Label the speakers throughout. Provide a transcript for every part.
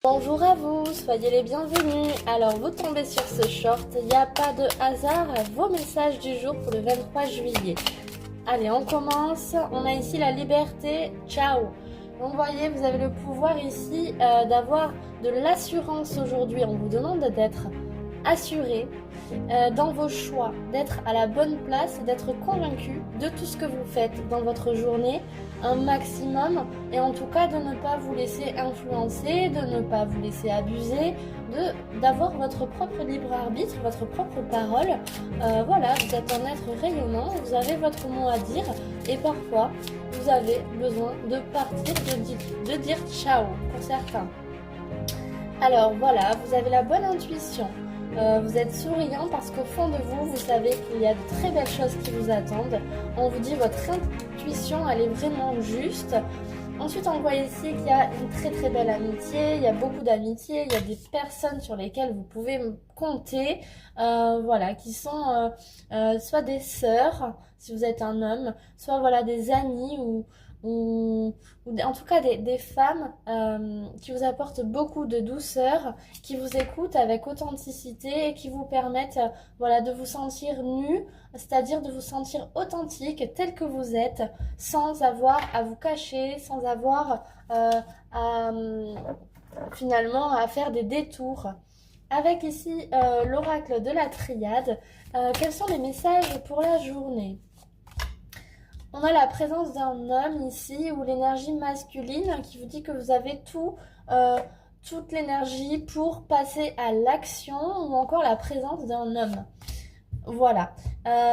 Speaker 1: Bonjour à vous, soyez les bienvenus. Alors vous tombez sur ce short, il n'y a pas de hasard, vos messages du jour pour le 23 juillet. Allez, on commence. On a ici la liberté, ciao. Donc vous voyez, vous avez le pouvoir ici d'avoir de l'assurance aujourd'hui. On vous demande d'être assuré dans vos choix, d'être à la bonne place, d'être convaincu de tout ce que vous faites dans votre journée, un maximum, et en tout cas de ne pas vous laisser influencer, de ne pas vous laisser abuser, d'avoir votre propre libre arbitre, votre propre parole. Voilà, vous êtes un être rayonnant, vous avez votre mot à dire, et parfois vous avez besoin de partir, de dire ciao pour certains. Alors voilà, vous avez la bonne intuition. Vous êtes souriant parce qu'au fond de vous, vous savez qu'il y a de très belles choses qui vous attendent. On vous dit votre intuition, elle est vraiment juste. Ensuite, on voit ici qu'il y a une très très belle amitié, il y a beaucoup d'amitié, il y a des personnes sur lesquelles vous pouvez compter, voilà, qui sont soit des sœurs, si vous êtes un homme, soit voilà, des amis ou en tout cas des femmes qui vous apportent beaucoup de douceur, qui vous écoutent avec authenticité et qui vous permettent voilà, de vous sentir nu, c'est-à-dire de vous sentir authentique tel que vous êtes, sans avoir à vous cacher, sans avoir finalement à faire des détours. Avec ici l'oracle de la triade, quels sont les messages pour la journée ? On a la présence d'un homme ici, ou l'énergie masculine qui vous dit que vous avez toute l'énergie pour passer à l'action, ou encore la présence d'un homme. Voilà,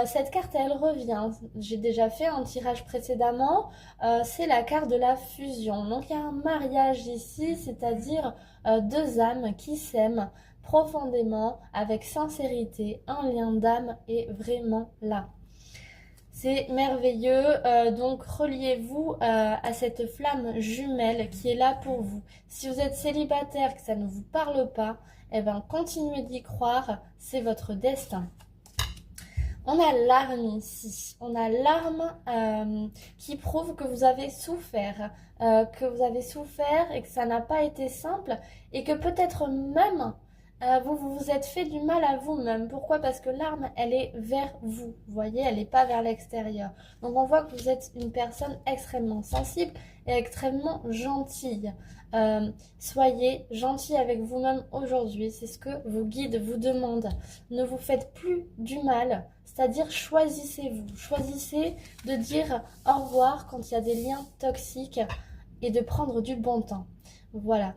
Speaker 1: cette carte elle revient, j'ai déjà fait un tirage précédemment, c'est la carte de la fusion. Donc il y a un mariage ici, c'est-à-dire deux âmes qui s'aiment profondément, avec sincérité, un lien d'âme est vraiment là. C'est merveilleux, donc reliez-vous à cette flamme jumelle qui est là pour vous. Si vous êtes célibataire, que ça ne vous parle pas, eh ben continuez d'y croire, c'est votre destin. On a l'arme ici, on a l'arme qui prouve que vous avez souffert, et que ça n'a pas été simple, et que peut-être même vous vous êtes fait du mal à vous-même. Pourquoi ? Parce que l'arme, elle est vers vous, vous voyez, elle n'est pas vers l'extérieur. Donc on voit que vous êtes une personne extrêmement sensible et extrêmement gentille. Soyez gentil avec vous-même aujourd'hui, c'est ce que vos guides vous demandent. Ne vous faites plus du mal, c'est-à-dire choisissez-vous. Choisissez de dire au revoir quand il y a des liens toxiques et de prendre du bon temps. Voilà.